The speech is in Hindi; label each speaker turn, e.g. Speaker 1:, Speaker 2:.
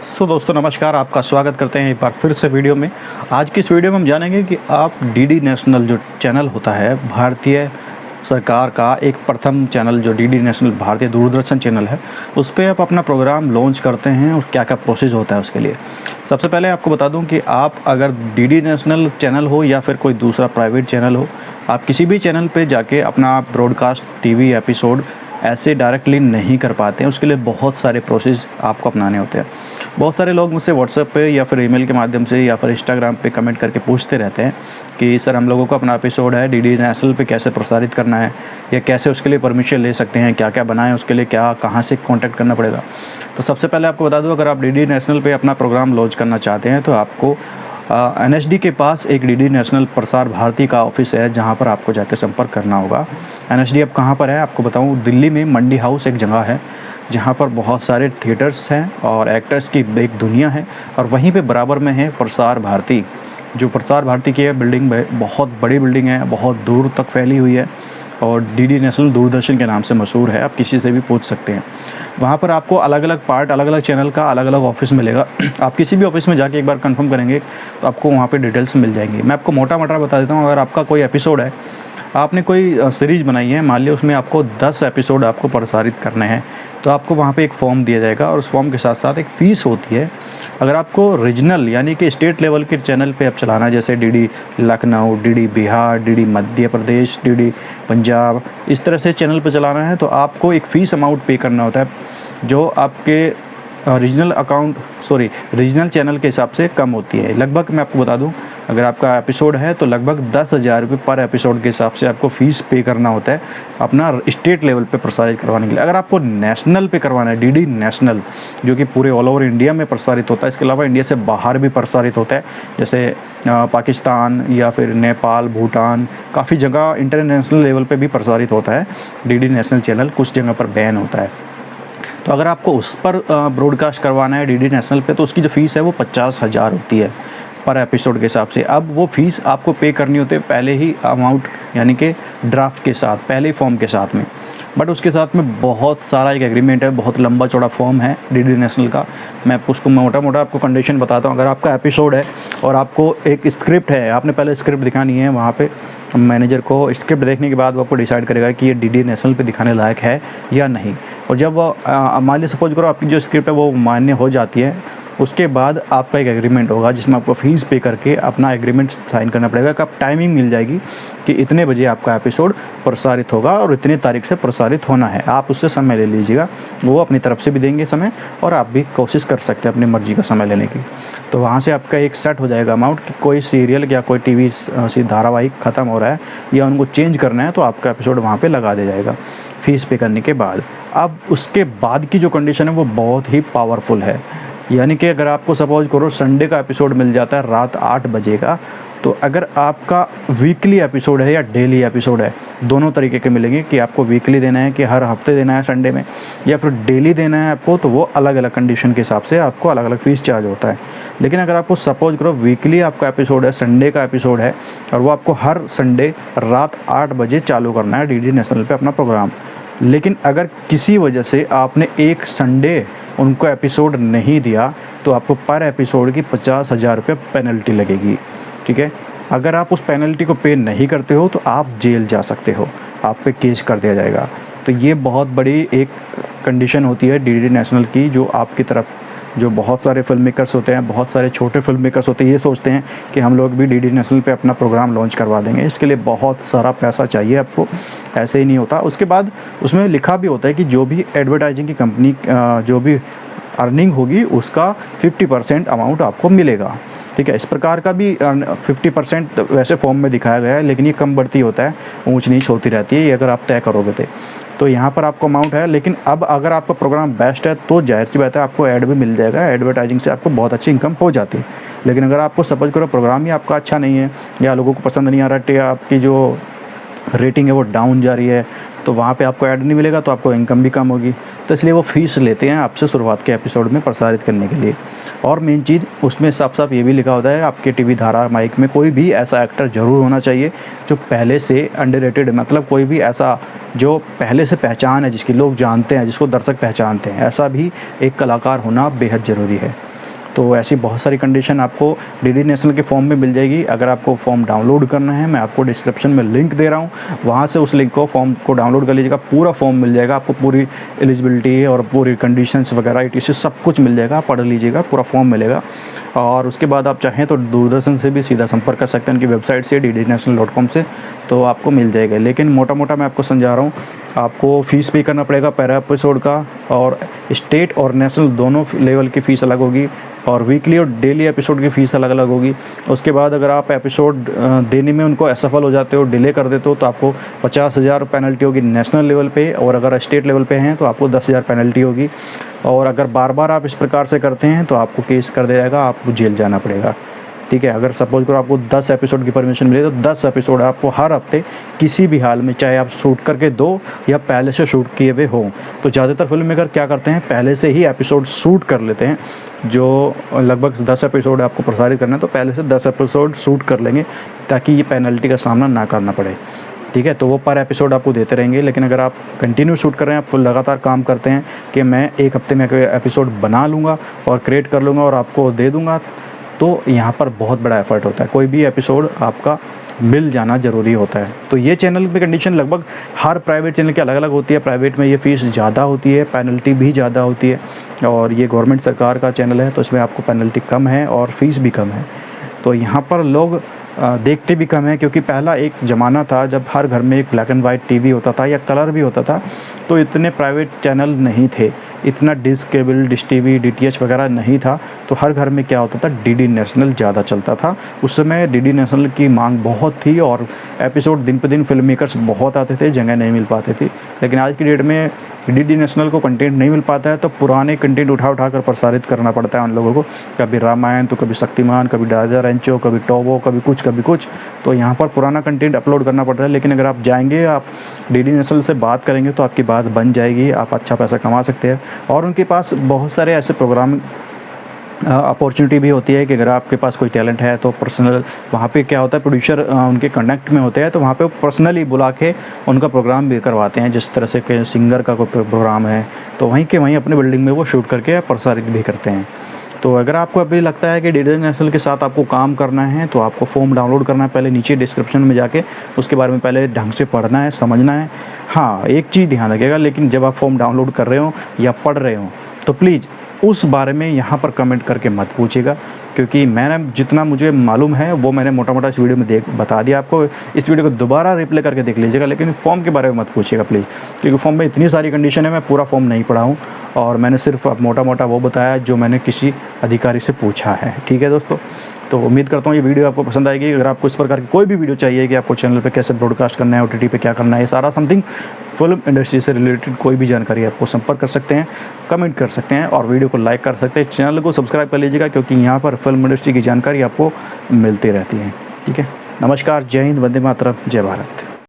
Speaker 1: दोस्तों नमस्कार, आपका स्वागत करते हैं एक बार फिर से वीडियो में। आज की इस वीडियो में हम जानेंगे कि आप डीडी नेशनल जो चैनल होता है भारतीय सरकार का एक प्रथम चैनल जो डीडी नेशनल भारतीय दूरदर्शन चैनल है, उस पर आप अपना प्रोग्राम लॉन्च करते हैं और क्या क्या प्रोसेस होता है उसके लिए। सबसे पहले आपको बता दूं कि आप अगर डीडी नेशनल चैनल हो या फिर कोई दूसरा प्राइवेट चैनल हो, आप किसी भी चैनल पे जाके अपना ब्रॉडकास्ट टीवी एपिसोड ऐसे डायरेक्टली नहीं कर पाते हैं। उसके लिए बहुत सारे प्रोसेस आपको अपनाने होते हैं। बहुत सारे लोग मुझसे व्हाट्सएप पे या फिर ईमेल के माध्यम से या फिर इंस्टाग्राम पे कमेंट करके पूछते रहते हैं कि सर हम लोगों को अपना एपिसोड है डीडी नेशनल पे कैसे प्रसारित करना है, या कैसे उसके लिए परमिशन ले सकते हैं, क्या क्या बनाएं उसके लिए, क्या कहाँ से कांटेक्ट करना पड़ेगा। तो सबसे पहले आपको बता दूं, अगर आप डीडी नेशनल पे अपना प्रोग्राम लॉन्च करना चाहते हैं तो आपको NSD के पास एक डीडी नेशनल प्रसार भारती का ऑफिस है, जहां पर आपको जाकर संपर्क करना होगा। NSD अब कहां पर है आपको बताऊं, दिल्ली में मंडी हाउस एक जगह है जहां पर बहुत सारे थिएटर्स हैं और एक्टर्स की एक दुनिया है, और वहीं पे बराबर में है प्रसार भारती। जो प्रसार भारती की है बिल्डिंग बहुत बड़ी बिल्डिंग है, बहुत दूर तक फैली हुई है और डीडी नेशनल दूरदर्शन के नाम से मशहूर है। आप किसी से भी पूछ सकते हैं। वहाँ पर आपको अलग अलग पार्ट, अलग अलग चैनल का अलग अलग ऑफिस मिलेगा। आप किसी भी ऑफिस में जाके एक बार कंफर्म करेंगे तो आपको वहाँ पे डिटेल्स मिल जाएंगी। मैं आपको मोटा मोटा बता देता हूँ। अगर आपका कोई एपिसोड है, आपने कोई सीरीज़ बनाई है, मान लिया उसमें आपको 10 एपिसोड आपको प्रसारित करने हैं, तो आपको वहाँ पे एक फॉर्म दिया जाएगा और उस फॉर्म के साथ साथ एक फ़ीस होती है। अगर आपको रीजनल यानी कि स्टेट लेवल के चैनल पे आप चलाना है, जैसे DD Lucknow, DD Bihar, DD Madhya Pradesh, DD Punjab, इस तरह से चैनल पे चलाना है, तो आपको एक फ़ीस अमाउंट पे करना होता है जो आपके रीजनल चैनल के हिसाब से कम होती है। लगभग मैं आपको बता दूं, अगर आपका एपिसोड है तो लगभग 10,000 रुपये पर एपिसोड के हिसाब से आपको फ़ीस पे करना होता है अपना स्टेट लेवल पे प्रसारित करवाने के लिए। अगर आपको नेशनल पे करवाना है, डीडी नेशनल, जो कि पूरे ऑल ओवर इंडिया में प्रसारित होता है, इसके अलावा इंडिया से बाहर भी प्रसारित होता है, जैसे पाकिस्तान या फिर नेपाल, भूटान, काफ़ी जगह इंटरनेशनल लेवल पर भी प्रसारित होता है डीडी नेशनल चैनल। कुछ जगह पर बैन होता है। तो अगर आपको उस पर ब्रॉडकास्ट करवाना है डीडी नेशनल पे, तो उसकी जो फ़ीस है वो 50,000 होती है पर एपिसोड के हिसाब से। अब वो फ़ीस आपको पे करनी होती है पहले ही अमाउंट, यानी कि ड्राफ्ट के साथ, पहले ही फॉर्म के साथ में। बट उसके साथ में बहुत सारा एक एग्रीमेंट है, बहुत लंबा चौड़ा फॉर्म है डीडी नेशनल का। मैं उसको मोटा मोटा आपको कंडीशन बताता हूँ। अगर आपका एपिसोड है और आपको एक स्क्रिप्ट है, आपने पहले स्क्रिप्ट दिखानी है वहाँ पे मैनेजर को। स्क्रिप्ट देखने के बाद वो आपको डिसाइड करेगा कि ये डीडी नेशनल पे दिखाने लायक है या नहीं। और जब वो मान लीजिए सपोज करो आपकी जो स्क्रिप्ट है वो मान्य हो जाती है, उसके बाद आपका एक एग्रीमेंट होगा जिसमें आपको फ़ीस पे करके अपना एग्रीमेंट साइन करना पड़ेगा कि आप टाइमिंग मिल जाएगी कि इतने बजे आपका एपिसोड प्रसारित होगा और इतनी तारीख से प्रसारित होना है। आप उससे समय ले लीजिएगा, वो अपनी तरफ से भी देंगे समय, और आप भी कोशिश कर सकते हैं अपनी मर्ज़ी का समय लेने की। तो वहाँ से आपका एक सेट हो जाएगा अमाउंट कि कोई सीरियल या कोई टीवी सी धारावाहिक ख़त्म हो रहा है या उनको चेंज करना है, तो आपका एपिसोड वहाँ पे लगा दिया जाएगा फ़ीस पे करने के बाद। अब उसके बाद की जो कंडीशन है वो बहुत ही पावरफुल है। यानी कि अगर आपको सपोज करो संडे का एपिसोड मिल जाता है रात 8 बजे का, तो अगर आपका वीकली एपिसोड है या डेली एपिसोड है, दोनों तरीके के मिलेंगे कि आपको वीकली देना है कि हर हफ्ते देना है संडे में, या फिर डेली देना है आपको, तो वो अलग अलग कंडीशन के हिसाब से आपको अलग अलग फ़ीस चार्ज होता है। लेकिन अगर आपको सपोज करो वीकली आपका एपिसोड है, संडे का एपिसोड है, और वो आपको हर संडे रात 8 बजे चालू करना है डीडी नेशनल पे अपना प्रोग्राम, लेकिन अगर किसी वजह से आपने एक संडे उनको एपिसोड नहीं दिया, तो आपको पर एपिसोड की 50,000 रुपये पेनल्टी लगेगी। ठीक है, अगर आप उस पेनल्टी को पे नहीं करते हो तो आप जेल जा सकते हो, आप पे केस कर दिया जाएगा। तो ये बहुत बड़ी एक कंडीशन होती है डीडी नेशनल की, जो आपकी तरफ जो बहुत सारे फिल्म मेकर्स होते हैं, बहुत सारे छोटे फिल्म मेकर्स होते हैं, ये सोचते हैं कि हम लोग भी डीडी नेशनल पे अपना प्रोग्राम लॉन्च करवा देंगे। इसके लिए बहुत सारा पैसा चाहिए आपको, ऐसे ही नहीं होता। उसके बाद उसमें लिखा भी होता है कि जो भी एडवर्टाइजिंग की कंपनी जो भी अर्निंग होगी उसका 50% अमाउंट आपको मिलेगा। ठीक है, इस प्रकार का भी 50% वैसे फॉर्म में दिखाया गया है, लेकिन ये कम बढ़ती होता है, ऊंच नीच होती रहती है ये अगर आप तय करोगे तो यहाँ पर आपको अमाउंट है। लेकिन अब अगर आपका प्रोग्राम बेस्ट है तो जाहिर सी बात है आपको ऐड भी मिल जाएगा, एडवर्टाइजिंग से आपको बहुत अच्छी इनकम हो जाती है। लेकिन अगर आपको सपोज करो प्रोग्राम ही आपका अच्छा नहीं है या लोगों को पसंद नहीं आ रहा, या आपकी जो रेटिंग है वो डाउन जा रही है, तो वहाँ पे आपको ऐड नहीं मिलेगा, तो आपको इनकम भी कम होगी। तो इसलिए वो फ़ीस लेते हैं आपसे शुरुआत के एपिसोड में प्रसारित करने के लिए। और मेन चीज़ उसमें साफ साफ ये भी लिखा होता है, आपके टीवी धारावाहिक में कोई भी ऐसा एक्टर ज़रूर होना चाहिए जो पहले से अंडररेटेड, मतलब कोई भी ऐसा जो पहले से पहचान है, जिसकी लोग जानते हैं, जिसको दर्शक पहचानते हैं, ऐसा भी एक कलाकार होना बेहद ज़रूरी है। तो ऐसी बहुत सारी कंडीशन आपको डीडी नेशनल के फॉर्म में मिल जाएगी। अगर आपको फॉर्म डाउनलोड करना है, मैं आपको डिस्क्रिप्शन में लिंक दे रहा हूँ, वहाँ से उस लिंक को फॉर्म को डाउनलोड कर लीजिएगा। पूरा फॉर्म मिल जाएगा आपको, पूरी एलिजिबिलिटी और पूरी कंडीशंस वगैरह ETC सब कुछ मिल जाएगा, पढ़ लीजिएगा, पूरा फॉर्म मिलेगा। और उसके बाद आप चाहें तो दूरदर्शन से भी सीधा संपर्क कर सकते हैं, उनकी वेबसाइट से ddnational.com से, तो आपको मिल जाएगा। लेकिन मोटा मोटा मैं आपको समझा रहा हूँ, आपको फ़ीस पे करना पड़ेगा पैरा एपिसोड का, और स्टेट और नेशनल दोनों लेवल की फ़ीस अलग होगी, और वीकली और डेली एपिसोड की फ़ीस अलग अलग होगी। उसके बाद अगर आप एपिसोड देने में उनको असफल हो जाते हो, डिले कर देते हो, तो आपको 50,000 पेनल्टी होगी नेशनल लेवल पे, और अगर स्टेट लेवल पे हैं तो आपको 10,000 पेनल्टी होगी। और अगर बार बार आप इस प्रकार से करते हैं तो आपको केस कर दिया जाएगा, आपको जेल जाना पड़ेगा। ठीक है, अगर सपोज करो आपको 10 एपिसोड की परमिशन मिले तो 10 एपिसोड आपको हर हफ्ते किसी भी हाल में, चाहे आप शूट करके दो या पहले से शूट किए हुए हो। तो ज़्यादातर फिल्म मेकर क्या करते हैं, पहले से ही एपिसोड शूट कर लेते हैं। जो लगभग 10 एपिसोड आपको प्रसारित करना है तो पहले से 10 एपिसोड शूट कर लेंगे, ताकि ये पेनल्टी का सामना ना करना पड़े। ठीक है, तो वो पर एपिसोड आपको देते रहेंगे। लेकिन अगर आप कंटिन्यू शूट कर रहे हैं, आप लगातार काम करते हैं कि मैं एक हफ्ते में एपिसोड बना लूँगा और क्रिएट कर लूँगा और आपको दे दूँगा, तो यहाँ पर बहुत बड़ा एफर्ट होता है। कोई भी एपिसोड आपका मिल जाना ज़रूरी होता है। तो ये चैनल पे कंडीशन लगभग हर प्राइवेट चैनल की अलग अलग होती है। प्राइवेट में ये फ़ीस ज़्यादा होती है, पेनल्टी भी ज़्यादा होती है, और ये गवर्नमेंट सरकार का चैनल है तो इसमें आपको पेनल्टी कम है और फ़ीस भी कम है। तो यहाँ पर लोग देखते भी कम है, क्योंकि पहला एक ज़माना था जब हर घर में एक ब्लैक एंड वाइट टीवी होता था या कलर भी होता था, तो इतने प्राइवेट चैनल नहीं थे, इतना dish cable, dish TV, DTH वगैरह नहीं था। तो हर घर में क्या होता था, डीडी नेशनल ज़्यादा चलता था। उस समय डीडी नेशनल की मांग बहुत थी और एपिसोड दिन पे दिन फिल्म मेकर्स बहुत आते थे, जगह नहीं मिल पाती थी। लेकिन आज की डेट में डीडी नेशनल को कंटेंट नहीं मिल पाता है, तो पुराने कंटेंट उठा कर प्रसारित करना पड़ता है उन लोगों को। कभी रामायण तो कभी शक्तिमान, कभी डाजा रेंचो, कभी टॉबो, कभी कुछ। तो यहाँ पर पुराना कंटेंट अपलोड करना पड़ता है। लेकिन अगर आप जाएंगे, आप डीडी नेशनल से बात करेंगे तो आपकी बात बन जाएगी, आप अच्छा पैसा कमा सकते हैं। और उनके पास बहुत सारे ऐसे प्रोग्राम अपॉर्चुनिटी भी होती है कि अगर आपके पास कोई टैलेंट है तो पर्सनल, वहाँ पे क्या होता है, प्रोड्यूसर उनके कनेक्ट में होते हैं, तो वहाँ पे पर्सनली बुला के उनका प्रोग्राम भी करवाते हैं। जिस तरह से कि सिंगर का कोई प्रोग्राम है तो वहीं के वहीं अपने बिल्डिंग में वो शूट करके प्रसारित भी करते हैं। तो अगर आपको अभी लगता है कि डीडी नेशनल के साथ आपको काम करना है तो आपको फॉर्म डाउनलोड करना है। पहले नीचे डिस्क्रिप्शन में जाके उसके बारे में पहले ढंग से पढ़ना है, समझना है। हाँ, एक चीज़ ध्यान रखिएगा, लेकिन जब आप फॉर्म डाउनलोड कर रहे हो या पढ़ रहे हो तो प्लीज़ उस बारे में यहाँ पर कमेंट करके मत पूछिएगा, क्योंकि मैंने जितना मुझे मालूम है वो मैंने मोटा इस वीडियो में बता दिया आपको। इस वीडियो को दोबारा रिप्ले करके देख लीजिएगा, लेकिन फॉर्म के बारे में मत पूछिएगा प्लीज़, क्योंकि फॉर्म में इतनी सारी कंडीशन है। मैं पूरा फॉर्म नहीं पढ़ा हूँ और मैंने सिर्फ मोटा वो बताया जो मैंने किसी अधिकारी से पूछा है। ठीक है दोस्तों, तो उम्मीद करता हूँ ये वीडियो आपको पसंद आएगी। अगर आपको इस प्रकार की कोई भी वीडियो चाहिए कि आपको चैनल पे कैसे ब्रॉडकास्ट करना है, OTT पे क्या करना है, ये सारा समथिंग फिल्म इंडस्ट्री से रिलेटेड कोई भी जानकारी आपको संपर्क कर सकते हैं, कमेंट कर सकते हैं और वीडियो को लाइक कर सकते हैं। चैनल को सब्सक्राइब कर लीजिएगा, क्योंकि यहाँ पर फिल्म इंडस्ट्री की जानकारी आपको मिलती रहती है। ठीक है, नमस्कार, जय हिंद, वंदे मातरम, जय भारत।